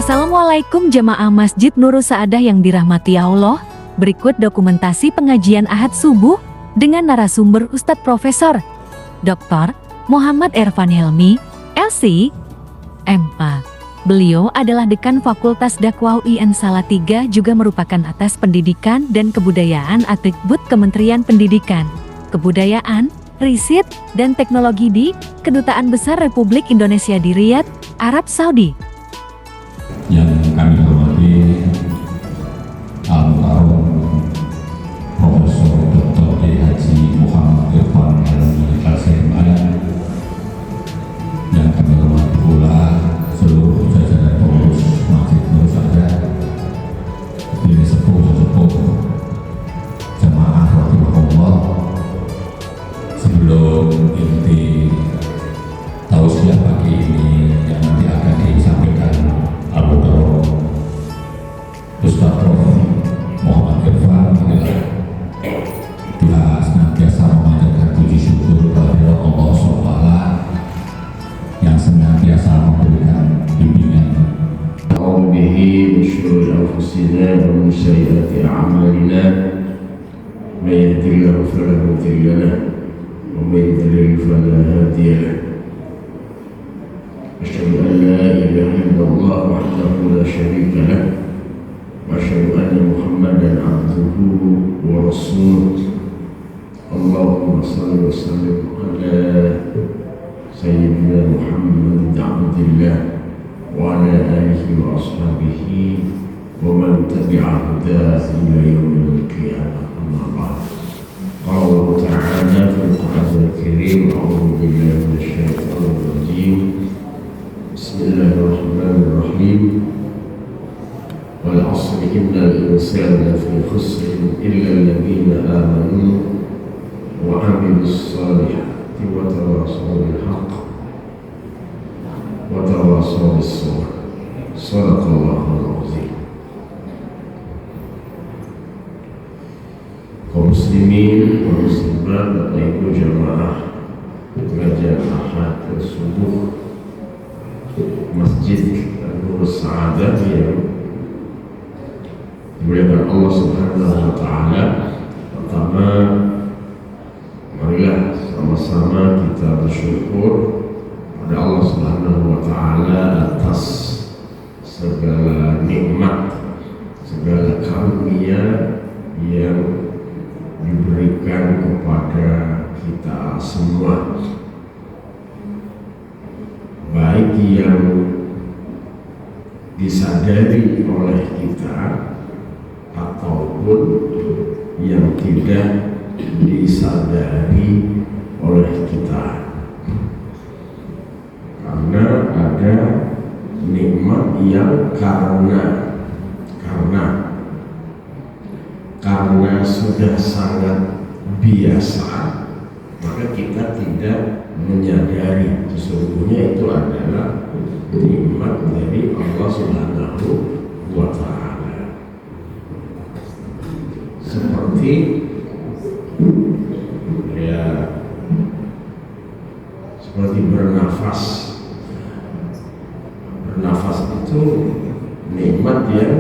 Assalamualaikum jamaah Masjid Nurul Saadah yang dirahmati Allah. Berikut dokumentasi pengajian Ahad subuh dengan narasumber Ustadz Profesor Dr. Muhammad Ervan Helmi, LC, MA. Beliau adalah Dekan Fakultas Dakwah UIN Salatiga, juga merupakan atas pendidikan dan kebudayaan Atribut Kementerian Pendidikan, Kebudayaan, Riset, dan Teknologi di Kedutaan Besar Republik Indonesia di Riyadh, Arab Saudi. Yang kami hormati Al-Mukarram Profesor Dr. Haji Muhammad Ervan Helmi, LCMA, yang kami hormati pula seluruh jajaran pengurus Masjid Nurul Saadah, ini sepuh jemaah rahimahullah. Sebelum inti tausiah pagi ini yang nanti akan disampaikan Al-Mukarram Ustadz Prof. Muhammad Ervan, bila senantiasa memanjatkan puji syukur kehadirat Allah SWT yang senantiasa memberikan bimbingan. A'udzu bihi min syururi anfusina wa min sayyiati a'malina. May yahdihillahu fala mudilla lahu wa may yudlil fala hadiya lahu. أشهد أن لا إله إلا الله وحده لا شريك له وأشهد أن محمدا عبده ورسوله. اللهم صل وسلم على سيدنا محمد عبد الله وعلى آله وأصحابه ومن تبع هداه إلى يوم القيامة. أما بعد، قال الله تعالى في القرآن الكريم: أعوذ بالله من الشيطان الرجيم. بسم الله الرحمن الرحيم. والعصر إن الإنسان لفي خسر إلا الذين آمنوا وعملوا الصالحات وتواصوا بالحق وتواصوا بالصبر. صدق الله العظيم. Kaum muslimin dan muslimat, Bapak Ibu jamaah pengajian Ahad subuh Masjid Nurul Saadah yang dimuliakan Allah Subhanahu wa Ta'ala. Pertama, marilah sama-sama kita bersyukur pada Allah Subhanahu wa Ta'ala atas segala nikmat, segala karunia yang diberikan kepada kita semua, baik yang disadari oleh kita ataupun yang tidak disadari oleh kita. Karena ada nikmat yang karena sudah sangat biasa, maka kita tidak menyadari sesungguhnya itu adalah nikmat dari Allah Subhanahu wa Ta'ala. Seperti bernafas. Bernafas itu nikmat yang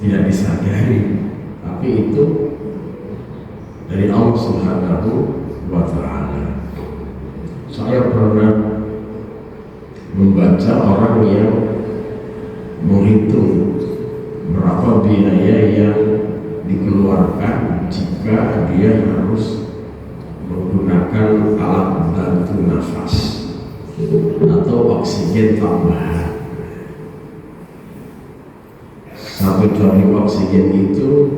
tidak disadari, tapi itu dari Allah Subhanahu wa Ta'ala. Saya pernah membaca orang yang menghitung berapa biaya yang dikeluarkan jika dia harus menggunakan alat bantu nafas atau oksigen tambahan. Satu tabung oksigen itu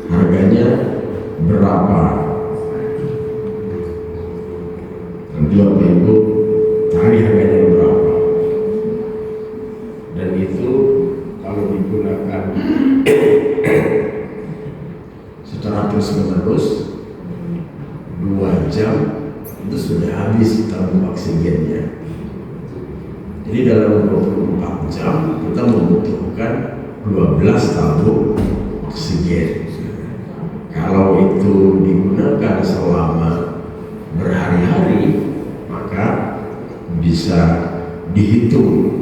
harganya berapa? Nanti Bapak Ibu cari harganya berapa. Dan itu kalau digunakan secara terus-menerus 2 jam itu sudah habis tabung oksigennya. Jadi dalam 24 jam kita membutuhkan 12 tabung oksigen. Kalau itu digunakan selama berhari-hari, maka bisa dihitung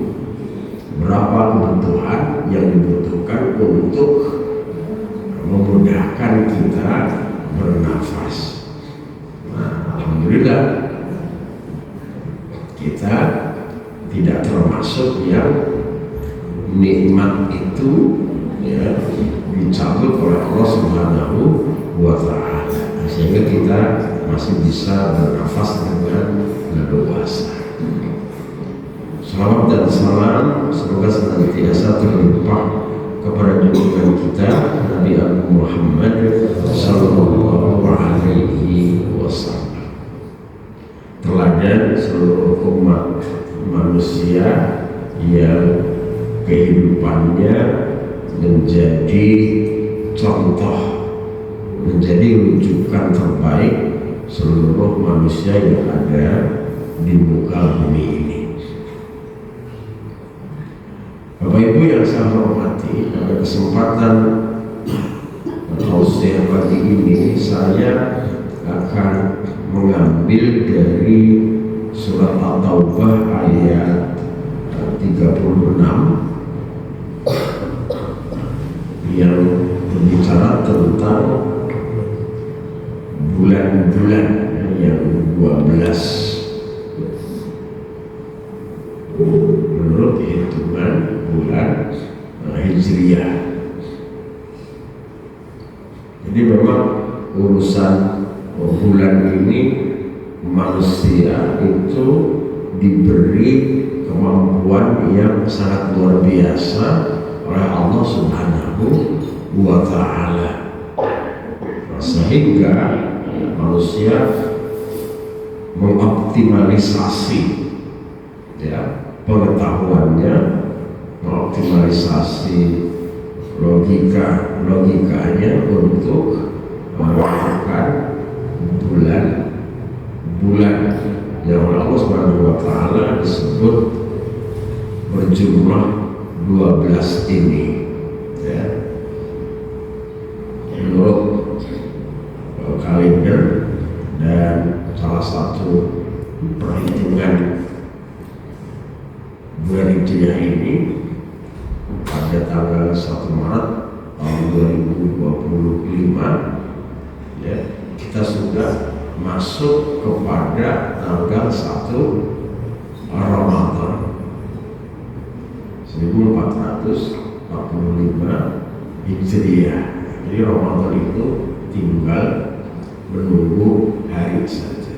berapa kebutuhan yang dibutuhkan untuk memudahkan kita bernafas. Nah, alhamdulillah kita tidak termasuk yang nikmat itu ya dicabut oleh Allah Subhanahu wa Ta'ala, sehingga kita masih bisa bernafas dengan leluasa. Salawat dan salam semoga senantiasa terlimpah kepada junjungan kita Nabi Agung Muhammad Sallallahu Alaihi Wasallam, teladan seluruh umat manusia yang kehidupannya menjadi contoh, menjadi rujukan terbaik seluruh manusia yang ada di muka bumi ini. Bapak Ibu yang saya hormati, pada kesempatan tausiah pagi ini saya akan mengambil dari surat At-Taubah ayat 36 yang berbicara tentang bulan-bulan yang 12 menurut hitungan bulan Hijriah. Jadi memang urusan bulan ini manusia itu diberi kemampuan yang sangat luar biasa oleh Allah Subhanahu wa Ta'ala, sehingga manusia mengoptimalisasi ya pengetahuannya, mengoptimalisasi logikanya untuk melakukan bulan yang oleh Allah Subhanahu wa Ta'ala disebut berjumlah 12 ini ya. Menurut kalender dan salah satu perhitungan bulan Hijriah ini pada tanggal 1 Maret tahun 2025 ya, kita sudah masuk kepada tanggal 1 Ramadan 1445 Hijriah. Jadi Ramadan itu tinggal menunggu hari saja.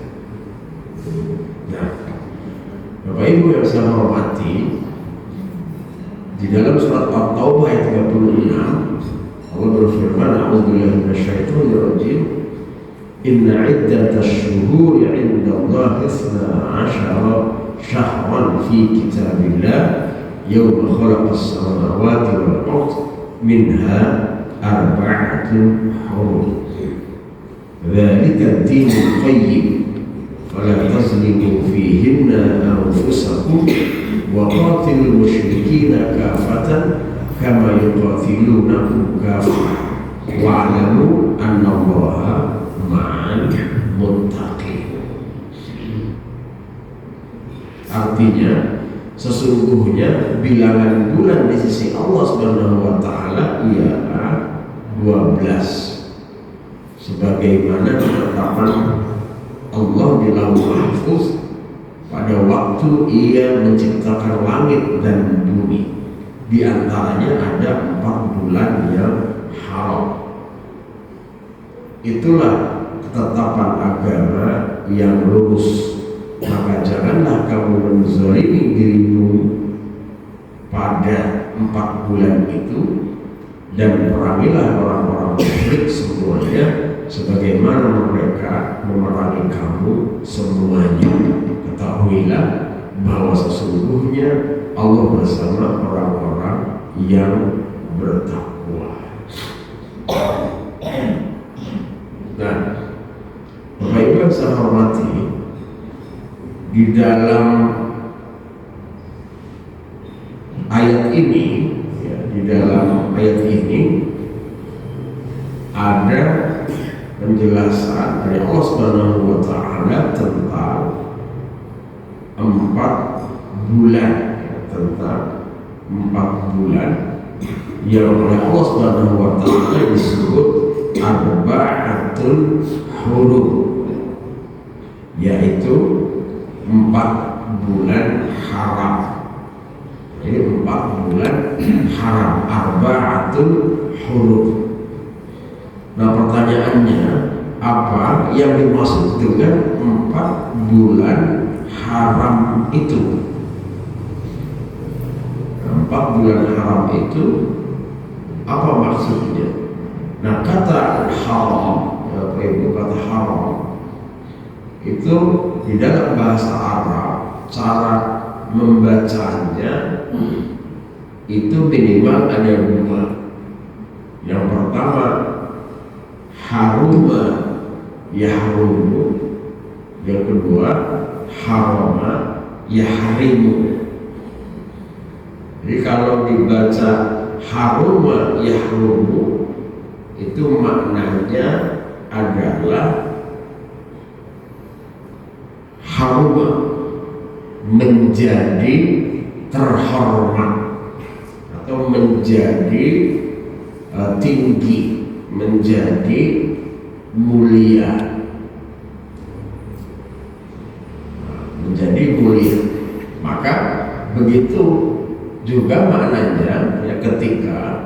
Nah, Bapak Ibu yang saya hormati, di dalam surat At-Taubah ayat 36 Allah berfirman, a'udzubillahi minasyaitonir rajim, inna iddatash syuhuri 'indallahi 12 syahran fi kitabillah yawma khalaqas samawati wal ardh minha arba'atun hurum dzalika ad-dinul qayyim fala tazlimu fihinna anfusakum wa qatilul musyrikina kafatan kama yuqatilunakum kafah wa'lamu anna Allaha ma'al muttaqin. Artinya, sesungguhnya bilangan bulan di sisi Allah Subhanahu wa Ta'ala ialah 12, sebagaimana ketetapan Allah di Lauhul Mahfuz pada waktu Ia menciptakan langit dan bumi. Di antaranya ada 4 bulan yang haram. Itulah ketetapan agama yang lurus. Maka janganlah kamu menzalimi dirimu pada 4 bulan itu, dan perangilah orang-orang musyrik semuanya sebagaimana mereka memerangi kamu semuanya. Ketahuilah bahwa sesungguhnya Allah bersama orang-orang yang bertakwa. Nah, Bapak Ibu yang saya hormati, di dalam ayat ini, di dalam ayat ini ada penjelasan dari Allah Subhanahu wa Ta'ala tentang 4 bulan, tentang 4 bulan yang oleh Allah Subhanahu wa taala disebut arba'atul hurum, yaitu 4 bulan haram. Jadi 4 bulan haram, arba'atul hurum. Nah, pertanyaannya, apa yang dimaksud dengan 4 bulan haram itu? 4 bulan haram itu apa maksudnya? Nah, kata haram, kata haram itu di dalam bahasa Arab, cara membacanya itu minimal ada 2. Yang pertama, haruma yahrumu. Yang kedua, harama yahrimu. Jadi kalau dibaca haruma yahrumu, itu maknanya adalah haruma, menjadi terhormat atau menjadi tinggi, menjadi mulia, menjadi mulia. Maka begitu juga maknanya ya, ketika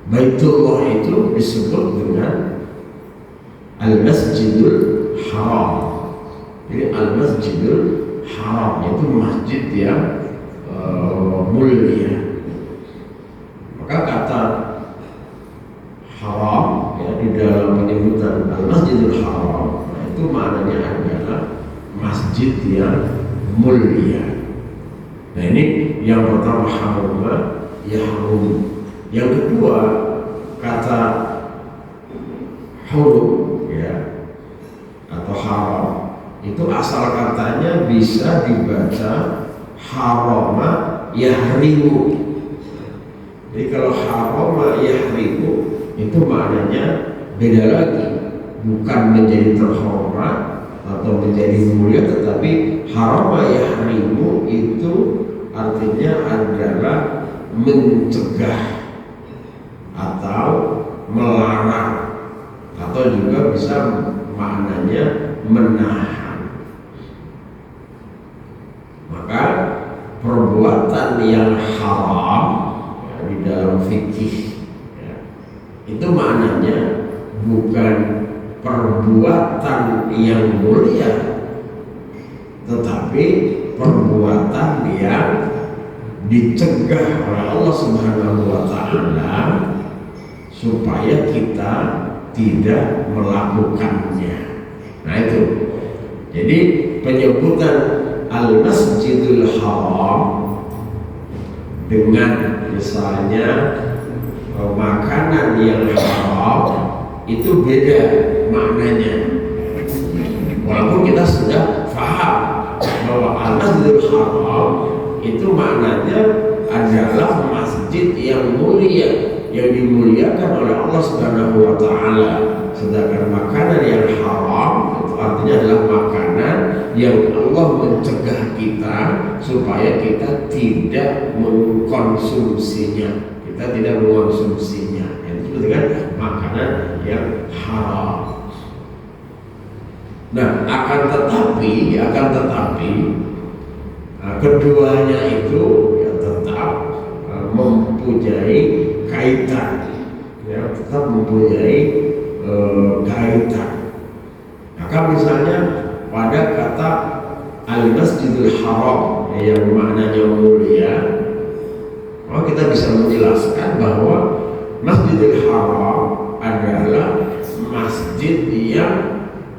Baitullah itu disebut dengan Al-Masjidul Haram. Jadi Al-Masjidul Haram itu masjid yang mulia. Maka kata haram ya, di dalam penyebutan Al-Masjidul Haram, nah, itu maknanya adalah masjid yang mulia. Nah, ini yang pertama, haruma yahrum. Yang kedua, kata hurum ya, atau haram, itu asal katanya bisa dibaca harama yahrimu. Jadi kalau harama yahrimu itu maknanya beda lagi, bukan menjadi terhormat atau menjadi mulia, tetapi harama yahrimu itu artinya adalah mencegah atau melarang, atau juga bisa maknanya menahan. Maka perbuatan yang haram ya, di dalam fikih ya, itu maknanya bukan perbuatan yang mulia, tetapi perbuatan yang dicegah oleh Allah Subhanahu wa taala supaya kita tidak melakukannya. Nah, itu. Jadi penyebutan Al-Masjidul Haram dengan misalnya makanan yang haram itu beda maknanya. Walaupun kita sudah paham bahwa Al-Masjidul Haram itu maknanya adalah masjid yang mulia, yang dimuliakan oleh Allah Subhanahu wa taala. Sedangkan makanan yang haram itu artinya adalah makanan yang Allah mencegah kita supaya kita tidak mengkonsumsinya. Kita tidak mengkonsumsinya. Itu dengan makanan yang haram. Nah, akan tetapi keduanya itu ya tetap mempunyai kaitan, ya tetap mempunyai kaitan. Maka misalnya pada kata Al-Masjidul Haram yang maknanya mulia, maka kita bisa menjelaskan bahwa Masjidil Haram adalah masjid yang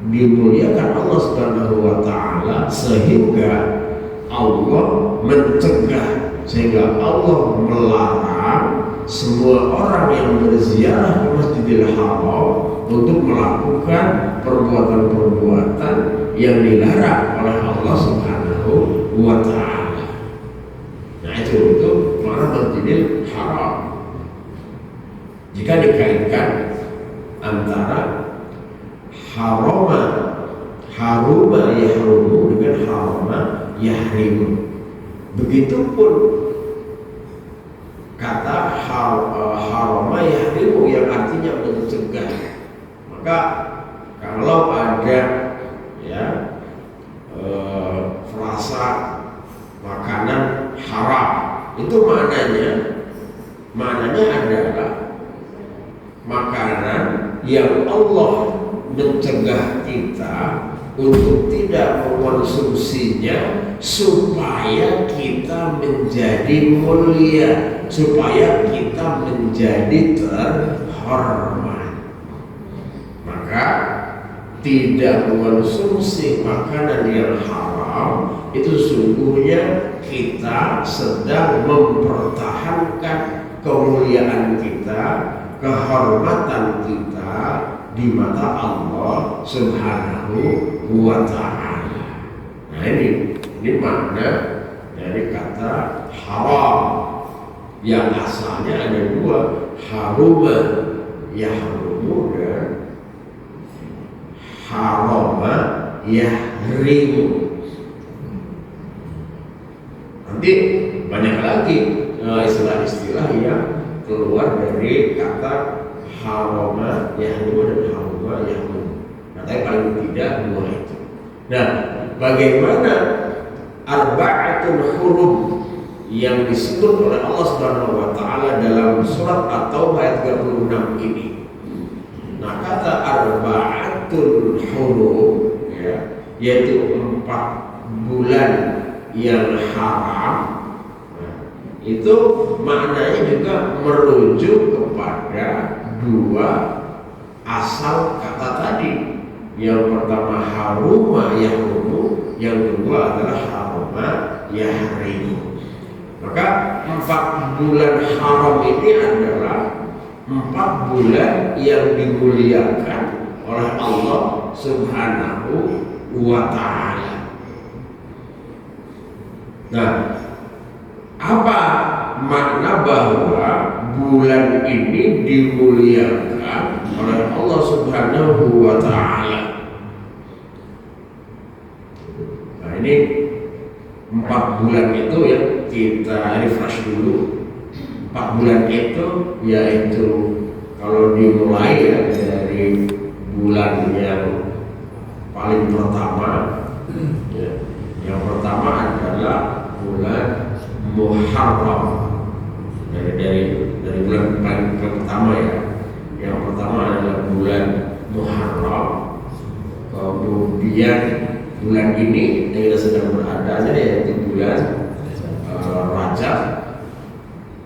dimuliakan Allah Subhanahu wa taala, sehingga Allah mencegah, sehingga Allah melarang semua orang yang berziarah ke Masjidil Haram untuk melakukan perbuatan-perbuatan yang dilarang oleh Allah Subhanahu wa taala. Nah, itu makna Masjidil Haram. Jika dikaitkan antara haruma yahrumu dengan harama yahrimu. Begitupun kata harama yahrimu yang artinya mencegah. Maka kalau ada ya frasa makanan haram, itu maknanya adalah makanan yang Allah mencegah kita untuk tidak mengkonsumsinya supaya kita menjadi mulia, supaya kita menjadi terhormat. Maka tidak mengkonsumsi makanan yang haram itu sungguhnya kita sedang mempertahankan kemuliaan kita, kehormatan kita di mata Allah Subhanahu wa ta'ala. Nah ini makna dari kata haram yang asalnya ada dua, haruma yahrumu dan harama yahrimu. Nanti banyak lagi istilah-istilah yang keluar dari kata harama yahrimu dan haruma yahrimu. Nah, tapi paling tidak dua itu. Nah, bagaimana arba'atul huruf yang disebut oleh Allah Subhanahu wa taala dalam surat At-Taubah ayat 36 ini? Nah, kata arba'atul huruf ya, yaitu 4 bulan yang haram, nah, itu maknanya juga merujuk kepada dua asal kata tadi. Yang pertama haruma yahrumu, yang kedua adalah haruma yahrimu. Maka 4 bulan haram ini adalah 4 bulan yang dimuliakan oleh Allah Subhanahu wa ta'ala. Nah, apa makna bahwa bulan ini dimuliakan oleh Allah Subhanahu wa ta'ala? Nah, ini 4 bulan itu ya kita refresh dulu. 4 bulan itu yaitu kalau dimulai ya dari bulan yang paling pertama ya, yang pertama adalah bulan Muharram. Dari bulan paling pertama ya, yang pertama adalah bulan Muharram. Kemudian bulan ini yang kita sedang berada yaitu bulan Rajab.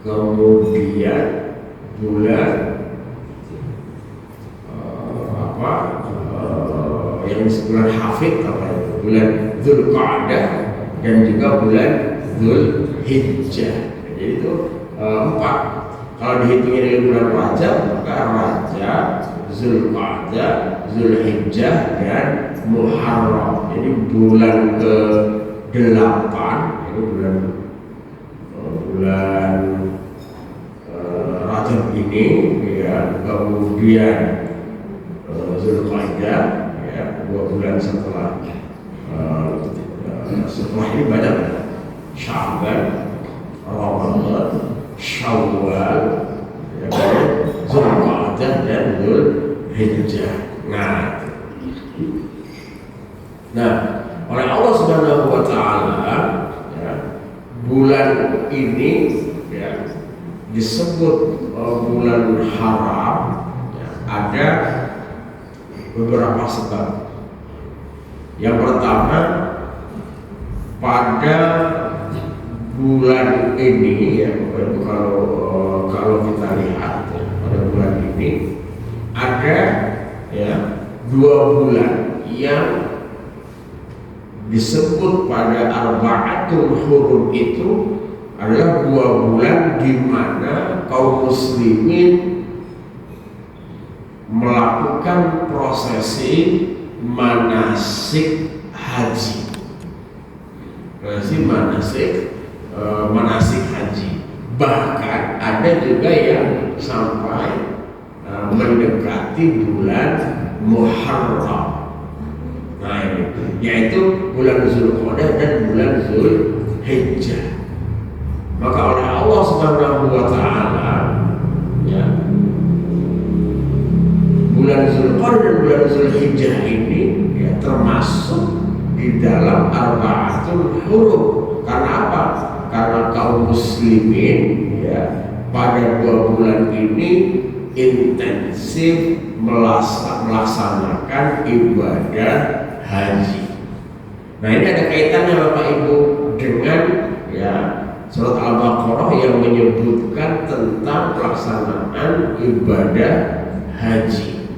Kemudian bulan yang bulan Hafid, bulan Dzulqa'dah dan juga bulan Dzulhijjah. Jadi itu 4. Kalau dihitungnya dari bulan Rajab, maka Rajab, Dzulqa'dah, Dzulhijjah dan Muharram. Jadi bulan ke-8 itu bulan Rajab ini ya, kemudian Dzulqa'dah ya, 2 bulan setelah ini banyak ya. Sya'ban, Ramadan, Syawal, ya, Dzulqa'dah dan Dzulhijjah. Nah, oleh Allah Subhanahu wa ta'ala ya, bulan ini ya, disebut bulan haram ya, ada beberapa sebab. Yang pertama, pada bulan ini ya, kalau kita lihat ya, pada bulan ini ada ya 2 bulan yang disebut pada arba'atul hurum itu adalah 2 bulan di mana kaum muslimin melakukan prosesi manasik haji. Manasik haji. Bahkan ada juga yang sampai mendekati bulan Muharram. Nah, ini yaitu bulan Dzulqa'dah dan bulan Zulhijjah. Maka oleh Allah Subhanahu wa taala ya, bulan Zulqa'dah dan bulan Zulhijjah ini ya termasuk di dalam arba'atul hurum. Karena apa? Karena kaum muslimin ya pada 2 bulan ini intensif melaksanakan ibadah haji. Nah, ini ada kaitannya Bapak Ibu dengan ya surat Al-Baqarah yang menyebutkan tentang pelaksanaan ibadah haji.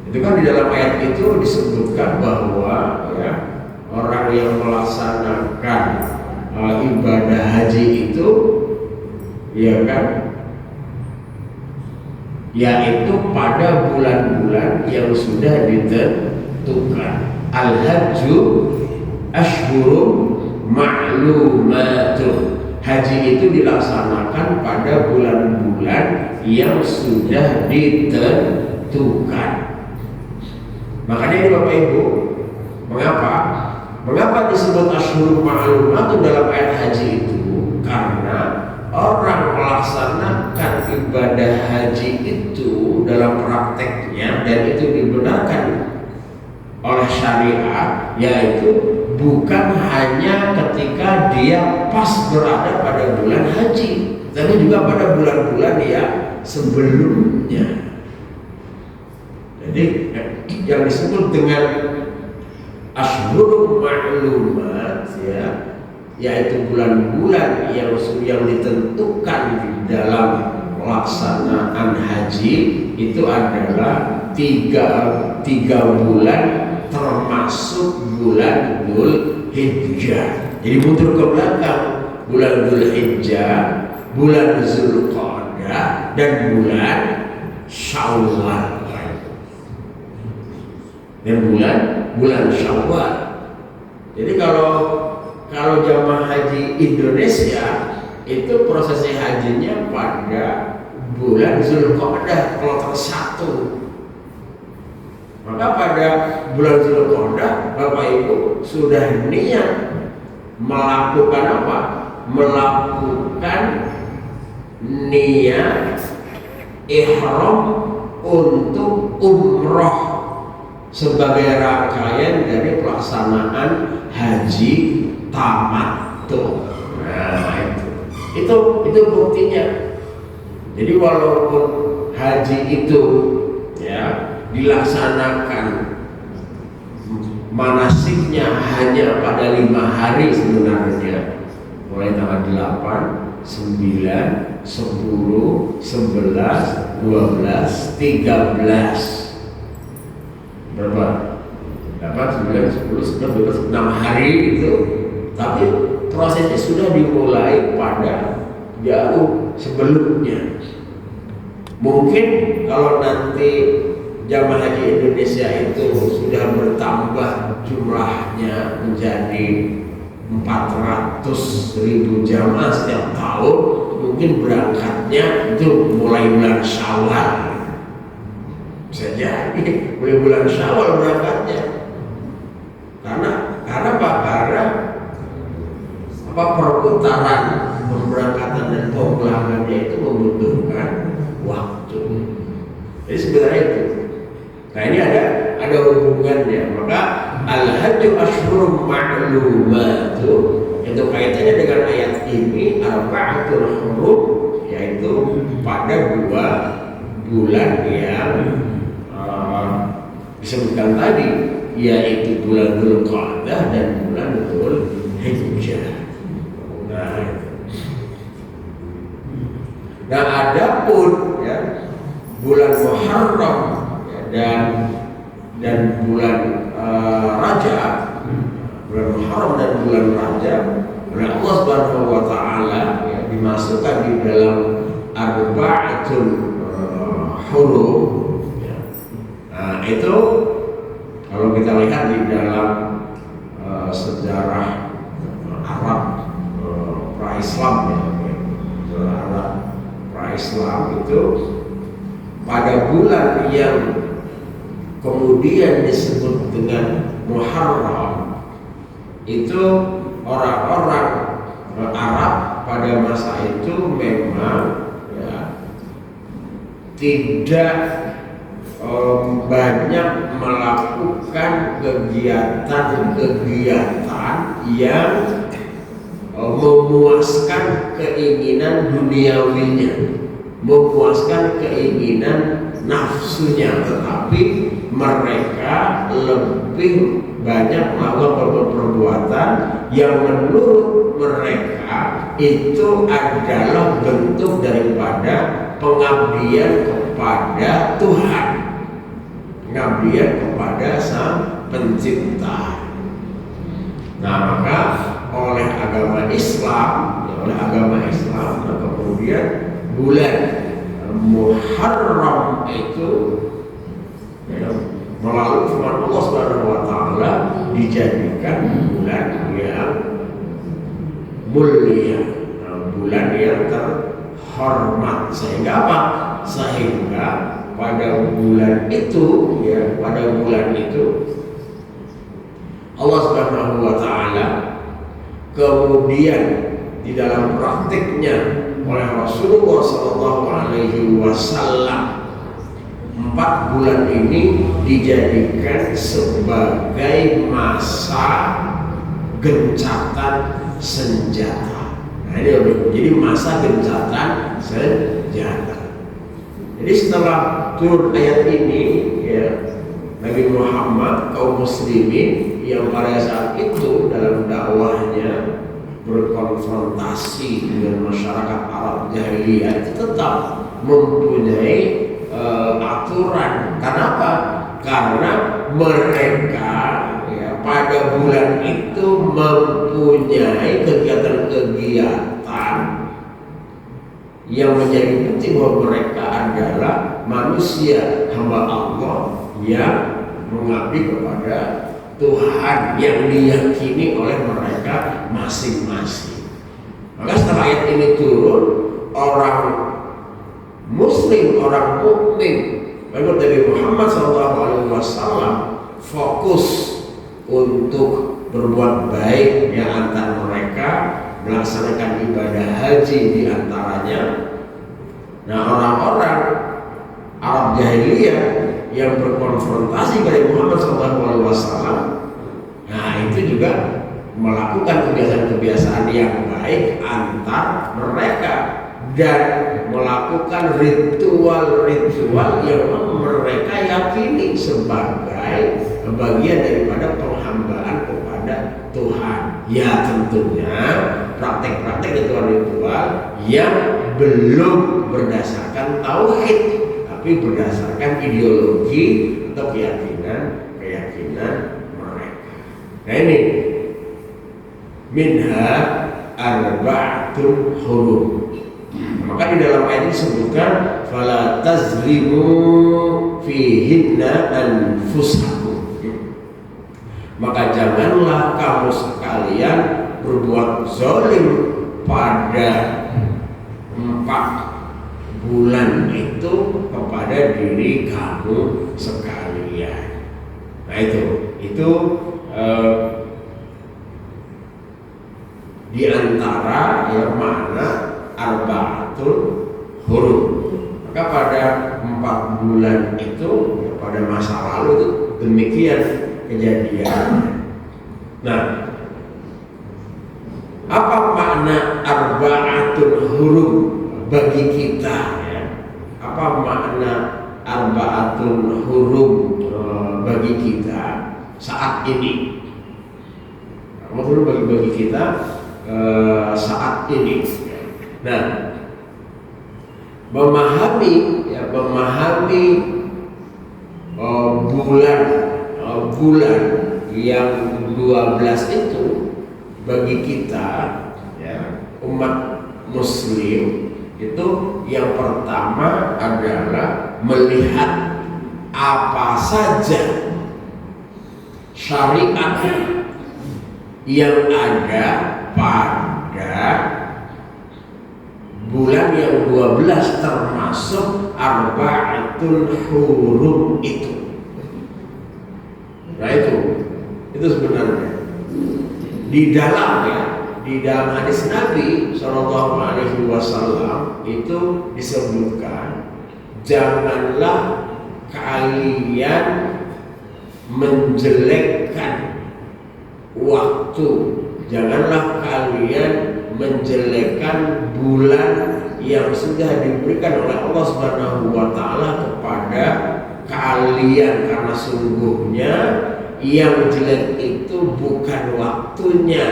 Itu kan di dalam ayat itu disebutkan bahwa ya orang yang melaksanakan ibadah haji itu ya kan yaitu pada bulan-bulan yang sudah ditentukan. Al-hajju ashhurum ma'lumatun. Haji itu dilaksanakan pada bulan-bulan yang sudah ditentukan. Makanya ini Bapak Ibu, mengapa disebut ashhurum ma'lumatun dalam ayat haji itu? Karena orang melaksanakan ibadah haji itu dalam prakteknya dan itu dibenarkan oleh syariat, yaitu bukan hanya ketika dia pas berada pada bulan haji, tapi juga pada bulan-bulan yang sebelumnya. Jadi yang disebut dengan ashhurul ma'lumat ya, yaitu bulan-bulan yang ditentukan di dalam pelaksanaan haji itu adalah tiga bulan termasuk bulan Dzulhijjah. Jadi mundur ke belakang, bulan Dzulhijjah, bulan Zulqa'dah dan bulan Syawal. Dan bulan Syawal. Jadi kalau jamaah haji Indonesia itu prosesi hajinya pada bulan Zulqa'dah kloter 1. Maka pada bulan Zulqa'dah Bapak Ibu sudah niat melakukan apa? Melakukan niat ihram untuk umroh sebagai rangkaian dari pelaksanaan haji tamattu. Nah, itu buktinya. Jadi walaupun haji itu ya dilaksanakan manasiknya hanya pada 5 hari sebenarnya, mulai tanggal 8, 9, 10, 11, 12, 13. Berapa? 8, 9, 10, 11, 12, 6 hari itu. Tapi prosesnya sudah dimulai pada jauh sebelumnya. Mungkin kalau nanti jamaah haji Indonesia itu sudah bertambah jumlahnya menjadi 400.000 jamaah setiap tahun, mungkin berangkatnya itu mulai bulan Syawal. Bisa jadi mulai bulan Syawal berangkatnya. Karena perputaran pemberangkatan dan pemulangannya itu membutuhkan waktu. Jadi sebenarnya itu. Nah, ini ada hubungannya. Maka al-hajju ashhurum ma'lumatun itu kaitannya dengan ayat ini arba'atul hurum, yaitu pada 2 bulan yang disebutkan tadi, yaitu bulan Dzulqa'dah dan bulan Dzulhijjah. Nah, adapun ya bulan Muharram ya, dan bulan Rajab, bulan Muharram dan bulan Rajab oleh Allah Subhanahu wa taala ya, dimasukkan di dalam arba'atul hurum ya. Nah, itu kalau kita lihat di dalam sejarah Arab pra-Islam ya, sejarah Arab pra-Islam itu pada bulan yang kemudian disebut dengan Muharram itu orang-orang Arab pada masa itu memang ya, tidak banyak melakukan kegiatan-kegiatan yang memuaskan keinginan duniawinya, memuaskan keinginan nafsunya, tetapi mereka lebih banyak melakukan perbuatan yang menurut mereka itu adalah bentuk daripada pengabdian kepada Tuhan, pengabdian kepada Sang Pencipta. Nah, maka oleh agama Islam, maka kemudian bulan Muharram itu ya, melalui firman Allah Subhanahu wa taala dijadikan bulan yang mulia, bulan yang terhormat. Sehingga apa? Sehingga pada bulan itu Allah Subhanahu wa taala kemudian di dalam praktiknya oleh Rasulullah sallallahu alaihi wasallam 4 bulan ini dijadikan sebagai masa gencatan senjata. Nah, ini jadi masa gencatan senjata. Jadi setelah turun ayat ini ya, Nabi Muhammad, kaum muslimin yang pada saat itu dalam dakwahnya berkonfrontasi dengan masyarakat Arab jahiliyah itu tetap mempunyai aturan. Kenapa? Karena mereka ya, pada bulan itu mempunyai kegiatan-kegiatan yang menjadi penting bahwa mereka adalah manusia hamba Allah yang mengabdi kepada Tuhan yang diyakini oleh mereka masing-masing. Maka setelah ayat ini turun, orang Muslim, orang mukmin, menurut Nabi Muhammad SAW fokus untuk berbuat baik yang antar mereka, melaksanakan ibadah haji di antaranya. Nah, orang-orang Arab jahiliyah yang berkonfrontasi dengan Muhammad SAW, nah itu juga melakukan kebiasaan-kebiasaan yang baik antar mereka dan melakukan ritual-ritual yang mereka yakini sebagai bagian daripada penghambaan kepada Tuhan. Ya tentunya praktek-praktek ritual-ritual yang belum berdasarkan tauhid, tapi berdasarkan ideologi atau keyakinan mereka. Nah ini minha arba'atun hurum. Maka di dalam ayat ini disebutkan fala tazlimu fihinna anfusakum. Maka janganlah kamu sekalian berbuat zalim pada 4 bulan itu kepada diri kamu sekalian. Nah itu di antara yang mana arba'atul hurum. Maka pada 4 bulan itu pada masa lalu itu demikian kejadian. Nah, apa makna arba'atul hurum bagi kita ya? Apa makna arba'atul hurum bagi kita saat ini? Maksudnya bagi kita saat ini. Nah, memahami bulan yang 12 itu bagi kita ya, umat muslim itu yang pertama adalah melihat apa saja syariat yang ada pada bulan yang 12 termasuk arba'atul hurum itu. Nah itu sebenarnya. di dalam hadis Nabi Shallallahu Alaihi Wasallam itu disebutkan, janganlah kalian menjelekkan waktu, janganlah kalian menjelekkan bulan yang sudah diberikan oleh Allah Subhanahu wa taala kepada kalian, karena sungguhnya yang jelek itu bukan waktunya,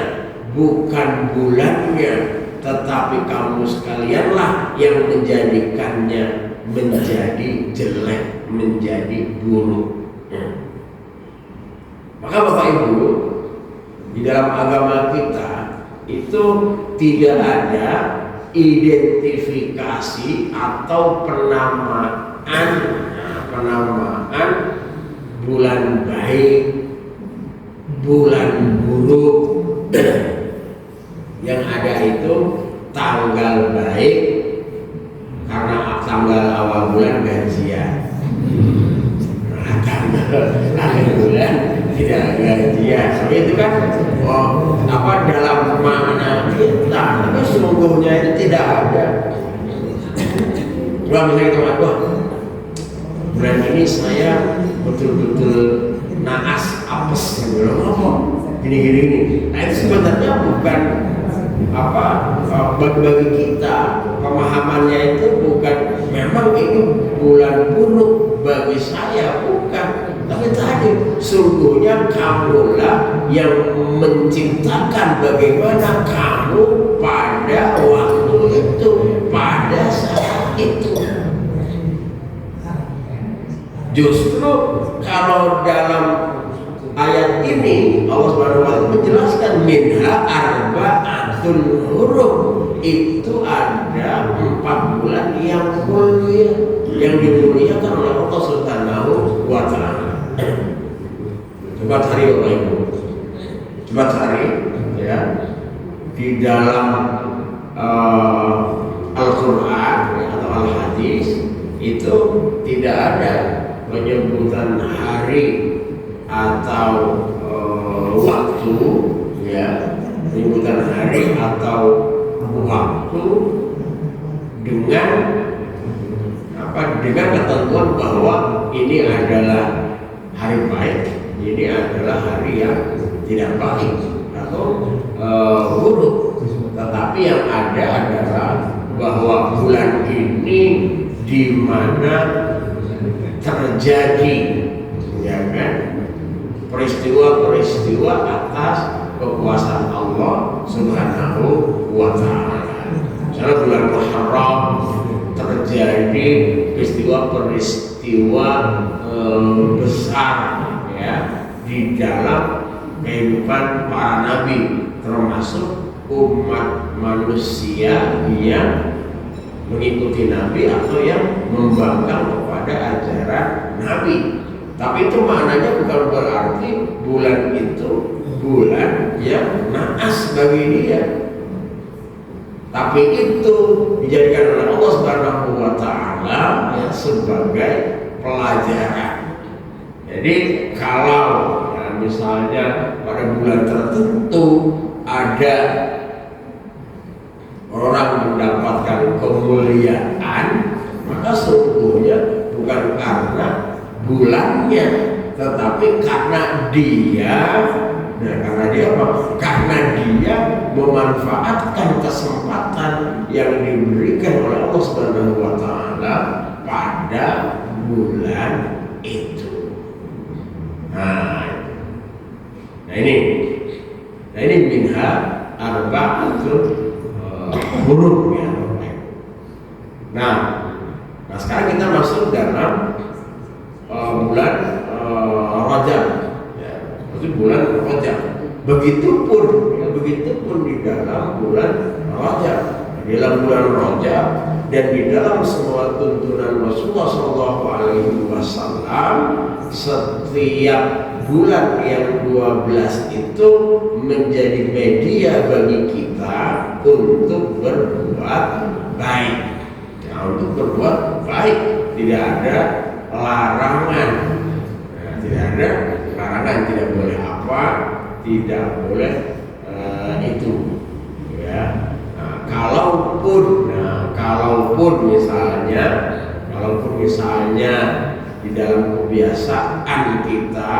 bukan bulannya, tetapi kamu sekalianlah yang menjadikannya menjadi jelek, menjadi buruk. Maka Bapak Ibu, di dalam agama kita itu tidak ada identifikasi atau penamaan bulan baik, bulan buruk. Yang ada itu tanggal baik karena tanggal awal bulan gajian, tanggal akhir bulan tidak gajian. Seperti itu kan? Dalam makna kita, tapi sungguhnya itu tidak ada. Kalau misalnya teman-teman, bulan ini saya betul-betul naas, apes, gini. Nah itu sebenarnya bukan bagi kita, pemahamannya itu bukan memang itu bulan buruk bagi saya, bukan. Tapi tadi sungguhnya kamulah yang menciptakan bagaimana kamu pada waktu itu, pada saat itu. Justru kalau dalam ayat ini Allah Subhanahu wa taala menjelaskan minha arba'atun hurum, itu ada 4 bulan yang mulia, yang dimuliakan oleh Allah Subhanahu wa taala. Coba cari Bapak Ibu, coba cari ya di dalam Al-Quran atau Al-Hadis itu tidak ada penyebutan hari atau waktu, ya, penyebutan hari atau waktu dengan dengan ketentuan bahwa ini adalah hari baik, ini adalah hari yang tidak baik atau buruk. Tetapi yang ada adalah bahwa bulan ini di mana terjadi, ya kan, peristiwa-peristiwa atas kekuasaan Allah Subhanahu wa taala. Misalnya bulan Muharram terjadi peristiwa-peristiwa besar, ya, di dalam kehidupan para nabi, termasuk umat manusia yang mengikuti nabi atau yang membangkang kepada ajaran nabi. Tapi itu maknanya bukan berarti bulan itu bulan yang naas bagi dia. Tapi itu dijadikan oleh Allah Subhanahu wa taala ya, sebagai pelajaran. Jadi kalau ya, misalnya pada bulan tertentu ada orang mendapatkan kemuliaan, maka sesungguhnya bukan karena bulannya, tetapi karena dia, karena dia memanfaatkan kesempatan yang diberikan oleh Allah Subhanahu wa taala pada bulan itu. Nah ini minha arba'atun hurum, ya. Nah sekarang kita masuk dalam bulan Rajab, ya, maksud bulan Rajab. Begitupun di dalam bulan Rajab, di dalam bulan Rajab dan di dalam semua tuntunan Rasulullah SAW, setiap bulan yang 12 itu menjadi media bagi kita untuk berbuat baik. Nah, untuk berbuat baik tidak ada larangan, tidak boleh apa, tidak boleh kalaupun misalnya di dalam kebiasaan kita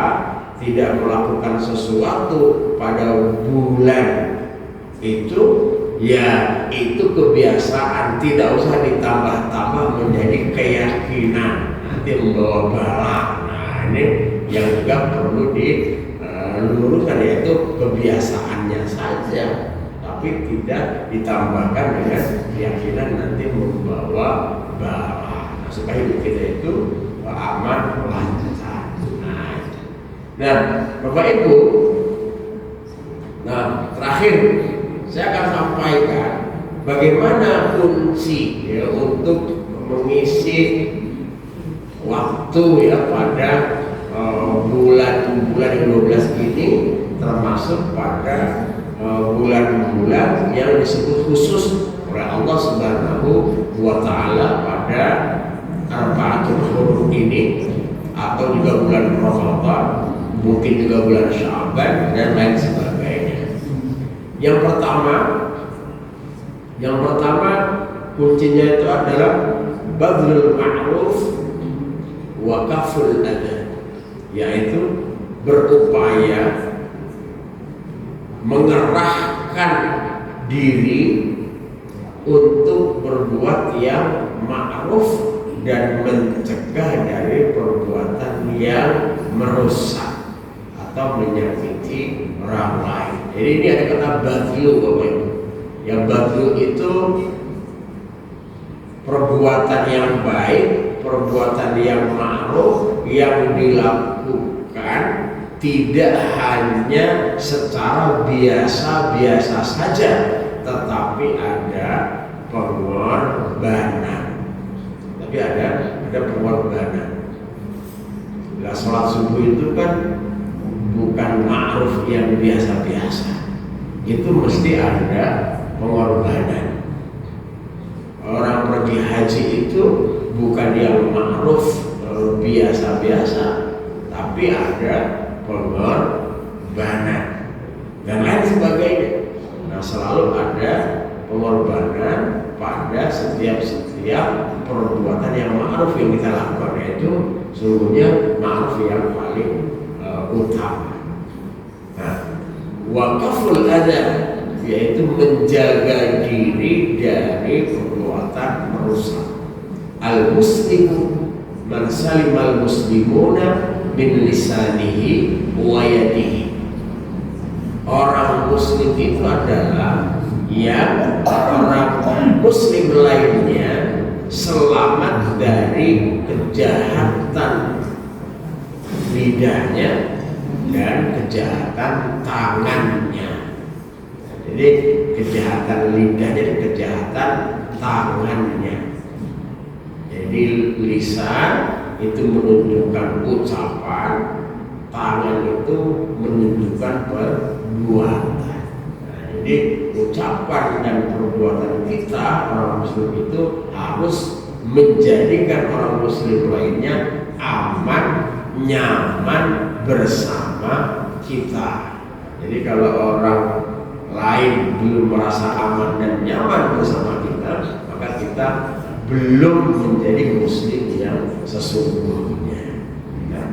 tidak melakukan sesuatu pada bulan itu, ya itu kebiasaan, tidak usah ditambah-tambah menjadi keyakinan, nanti membawa bala. Nah ini yang juga perlu diluruskan, yaitu kebiasaannya saja, tapi tidak ditambahkan dengan keyakinan nanti membawa bala. Nah, supaya hidup kita itu aman, lancar. Nah, Bapak Ibu, terakhir saya akan sampaikan bagaimana kunci ya untuk mengisi waktu ya pada bulan-bulan yang 12 ini, termasuk pada bulan-bulan yang disebut khusus oleh Allah Subhanahu wa Ta'ala pada Arba'atul Hurum ini, atau juga bulan Ramadan, mungkin juga bulan Sya'ban dan lain sebagainya. Yang pertama kuncinya itu adalah badlul ma'ruf wa kaful adha, yaitu berupaya mengerahkan diri untuk berbuat yang ma'ruf dan mencegah dari perbuatan yang merusak atau menyakiti orang lain. Jadi ini ada kata badlu, Bapak Ibu. Yang badlu itu perbuatan yang baik, perbuatan yang ma'ruf yang dilakukan tidak hanya secara biasa-biasa saja, tetapi ada pengorbanan. Tapi ada pengorbanan. Nah, sholat subuh itu kan bukan ma'ruf yang biasa-biasa, itu mesti ada pengorbanan. Orang pergi haji itu bukan yang ma'ruf biasa-biasa, tapi ada pengorbanan dan lain sebagainya. Nah, selalu ada pengorbanan pada setiap perbuatan yang ma'ruf yang kita lakukan, yaitu sungguhnya ma'ruf yang paling utama. Nah, wakaful adha, yaitu menjaga diri dari perbuatan merusak. Al-muslimu man salimal muslimuna min lisanihi wa yadihi. Orang muslim itu adalah yang orang muslim lainnya selamat dari kejahatan lidahnya dan kejahatan tangannya. Jadi kejahatan lidahnya dan kejahatan tangannya. Jadi lisan itu menunjukkan ucapan, tangan itu menunjukkan perbuatan. Jadi ucapan dan perbuatan kita orang muslim itu harus menjadikan orang muslim lainnya aman, nyaman bersama kita. Jadi kalau orang lain belum merasa aman dan nyaman bersama kita, maka kita belum menjadi muslim yang sesungguhnya. Nah,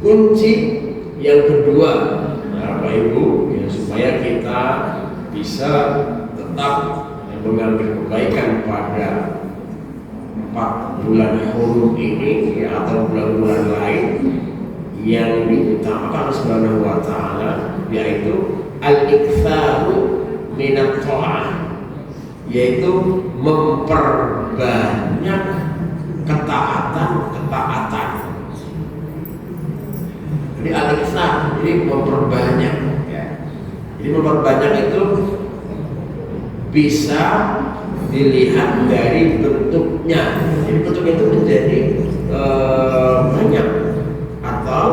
kunci yang kedua, Bapak Ibu, ya, supaya kita bisa tetap mengambil kebaikan pada 4 bulan hurum ini, ya, atau bulan-bulan lain yang diutamakan Subhanahu wa Ta'ala, yaitu al-iktsaru minat ta'ah, yaitu memperbanyak ketaatan. Jadi al-iktsar, jadi memperbanyak, ya. Jadi memperbanyak itu bisa dilihat dari bentuknya. Jadi bentuknya itu menjadi banyak, atau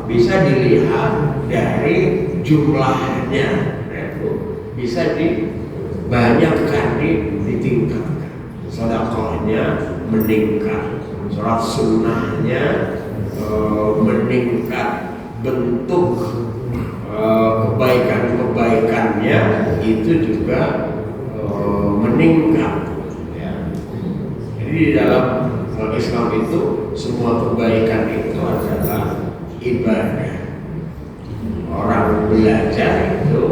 bisa dilihat dari jumlahnya, yaitu bisa dibanyakkan, ditingkatkan. Sedekahnya meningkat, sholat sunnahnya meningkat, bentuk kebaikan-kebaikannya itu juga meningkat. Ya. Jadi di dalam Islam itu semua kebaikan itu adalah ibadah. Orang belajar itu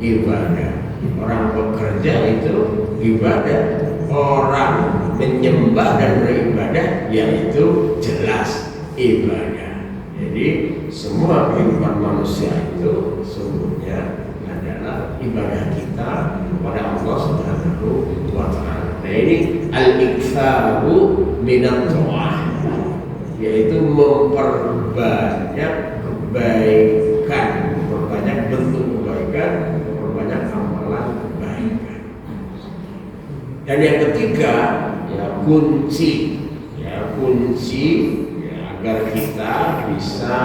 ibadah, orang bekerja itu ibadah, orang menyembah dan beribadah yaitu jelas ibadah. Jadi semua kehidupan manusia itu sesungguhnya adalah ibadah kita kepada Allah Subhanahu wa Ta'ala. Nah ini al-iktsaru minat ta'ah, yaitu memperbanyak kebaikan, memperbanyak bentuk kebaikan, memperbanyak amalan kebaikan. Dan yang ketiga, ya kunci agar kita bisa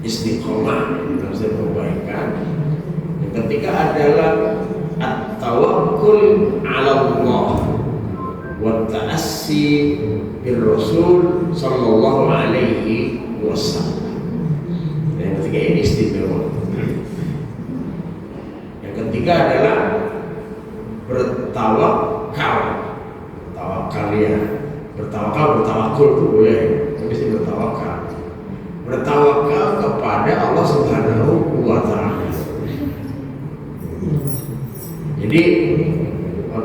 istiqomah dalam kebaikan. Yang ketiga adalah at-tawakkul 'ala Allah wa ta'assi bir Rasul sallallahu alaihi wasallam. Yang ketiga ini istimewa. Yang ketiga adalah bertawakal. Bertawakul itu boleh, tapi sih bertawakal. Bertawakal kepada Allah Subhanahu wa Ta'ala. Jadi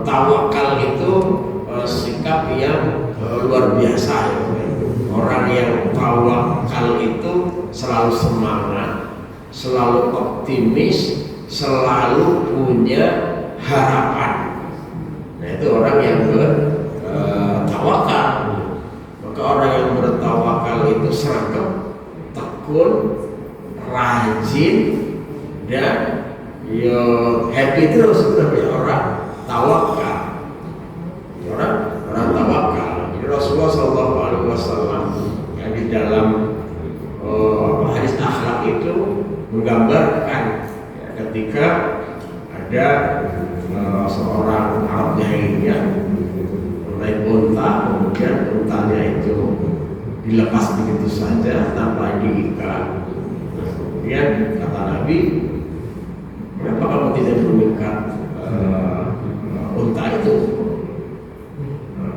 tawakal itu sikap yang luar biasa ya. Orang yang tawakal itu selalu semangat, selalu optimis, selalu punya harapan. Nah itu orang yang bertawakal. Maka orang yang bertawakal itu seragam, tekun, rajin, dan happy terus. Itu orang tawakal. Orang tawakal. Jadi Rasulullah SAW yang di dalam hadis akhlak itu menggambarkan ya, ketika ada seorang Arab jahiliyah naik unta, kemudian untanya itu dilepas begitu saja tanpa diikat. Kemudian kata Nabi, kenapa kamu tidak mengikat unta itu?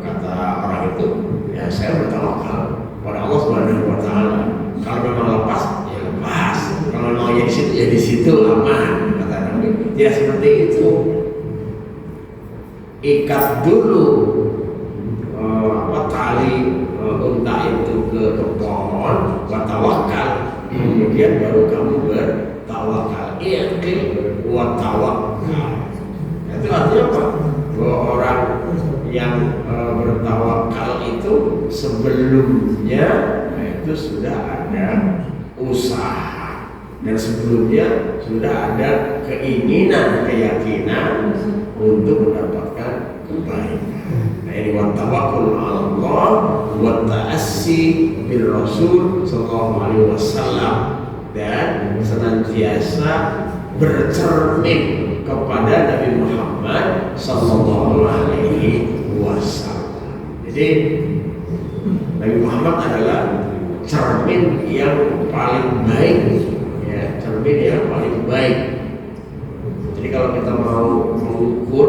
Kata orang itu, ya saya bertawakal pada Allah Subhanahu wa Ta'ala. Kalau memang lepas, ya lepas. Kalau mau di situ, ya di situ aman. Kata Nabi, tidak seperti itu. Ikat dulu tali unta itu ke pohon, bertawakal. Kemudian baru kamu bertawakal. Iqim wa tawakal. Itu artinya apa? Bahwa orang yang bertawakal itu sebelumnya itu sudah ada usaha, dan sebelumnya sudah ada keinginan, keyakinan untuk mendapatkan kebaikan. Nah ini wa tawakkul 'ala Allah wa ta'assi bir Rasul sallallahu alaihi wasallam, dan senantiasa bercermin kepada Nabi Muhammad sallallahu alaihi wasallam. Jadi Nabi Muhammad adalah cermin yang paling baik, ya, cermin yang paling baik. Jadi kalau kita mau mengukur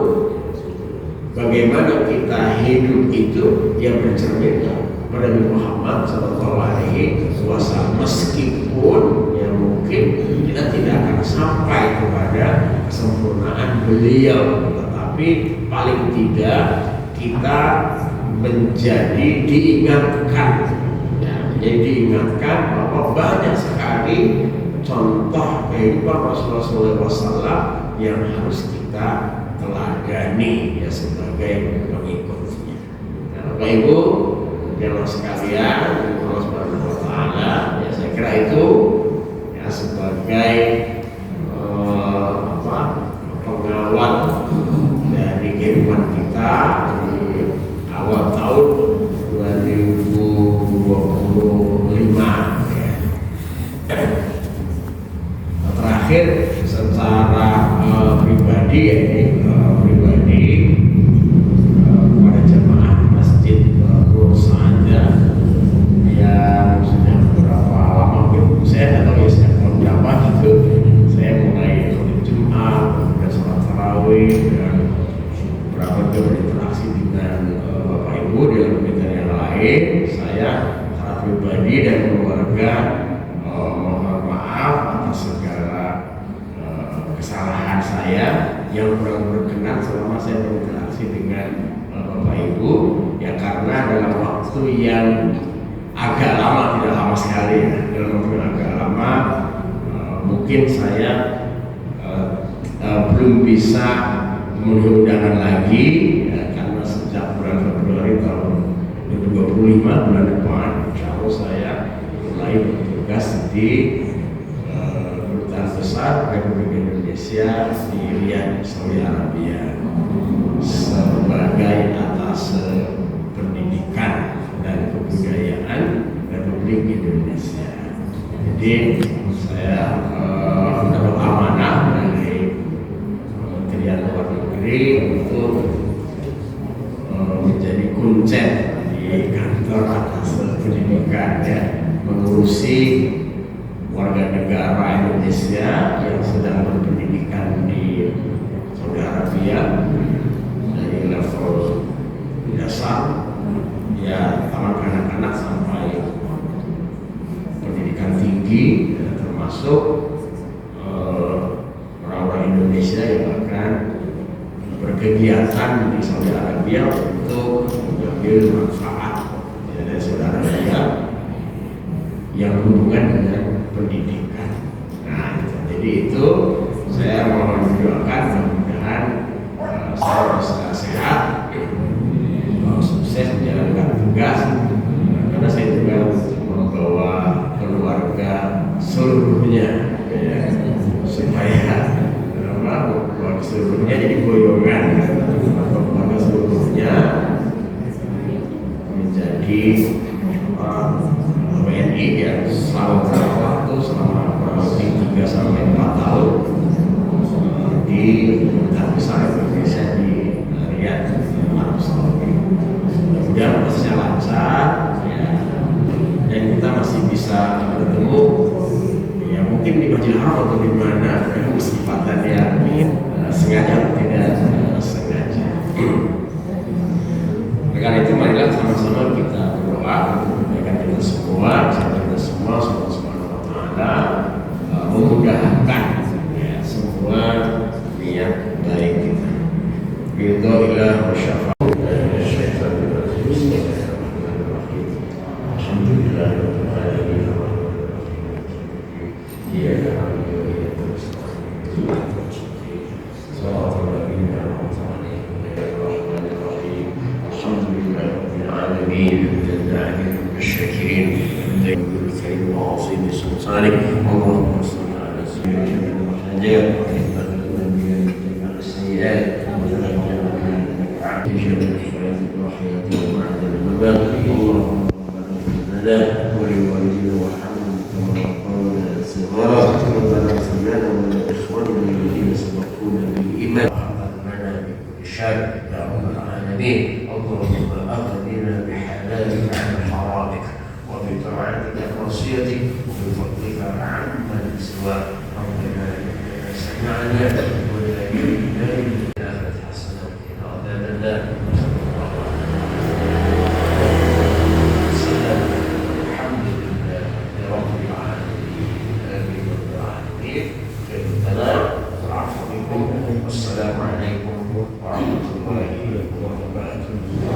bagaimana kita hidup itu, yang bercermin kepada Nabi Muhammad sallallahu alaihi wasallam. Meskipun ya mungkin kita tidak akan sampai kepada kesempurnaan beliau, tetapi paling tidak kita menjadi diingatkan, ya, jadi diingatkan bahwa banyak sekali contoh kehidupan Rasulullah SAW yang harus kita teladani, ya, sebagai pengikutnya. Nah, Bapak Ibu yang sekalian, Allah Subhanahu wa Ta'ala, ya, saya kira itu ya sebagai pengawal dari kehidupan kita di awal tahun 2025 ya. Terakhir secara pribadi kepada jemaah Masjid Nur Saada yang sudah beberapa lama, saya tidak tahu ya sejak tahun berapa gitu, saya mulai sholat Jumat, kemudian sholat tarawih, dan saya yang kurang berkenan selama saya berinteraksi dengan Bapak Ibu, ya karena dalam waktu yang agak lama, tidak lama sekali ya, dalam waktu yang agak lama mungkin saya belum bisa memenuhi undangan lagi ya, karena sejak bulan Februari tahun 2025 bulan depan insya Allah saya mulai bertugas di Kedutaan Besar Republik Indonesia di Riyadh, Saudi Arabia sebagai atas pendidikan dan kebudayaan Republik Indonesia. Jadi saya mendapat amanah dari Kementerian Luar Negeri untuk menjadi kuncen di kantor atas pendidikan ya, mengurusi warga negara Indonesia yang sedang berpendidikan di Saudi Arabia dari level dasar ya, taman kanak-kanak sampai pendidikan tinggi ya, termasuk orang-orang Indonesia yang akan berkegiatan di Saudi Arabia untuk mengambil manfaat ya, dari Saudi Arabia yang berhubungan dengan pendidikan. Nah, jadi itu saya mau mendoakan mudah-mudahan saya bisa sehat, sukses menjalankan tugas, karena saya juga membawa keluarga seluruhnya ya, supaya keluarga seluruhnya jadi goyongan, keluarga seluruhnya menjadi WNI yang selama beberapa waktu, selama kurang lebih 3 sampai 4 tahun di Kedutaan Besar Indonesia di Riyadh, Arab Saudi. Mudah-mudahan prosesnya lancar ya, dan kita masih bisa bertemu ya, mungkin di Masjidil Haram atau di mana ya, kesempatan yang sengaja atau tidak sengaja. Karena itu marilah sama-sama kita berdoa untuk kebaikan kita semua, kita semua, Allah Subhanahu wa Ta'ala memudahkan ya, semua niat baik kita. Billahi wa syafaat. Allahumma salli ala sayyidina وبفضلك عمن سواك ربنا إننا سمعنا ولدينا بالآخرة حسنة وقنا عذاب النار الحمد لله رب العالمين آمين رب العالمين خير الكلام والعفو منكم والسلام عليكم ورحمة الله وبركاته.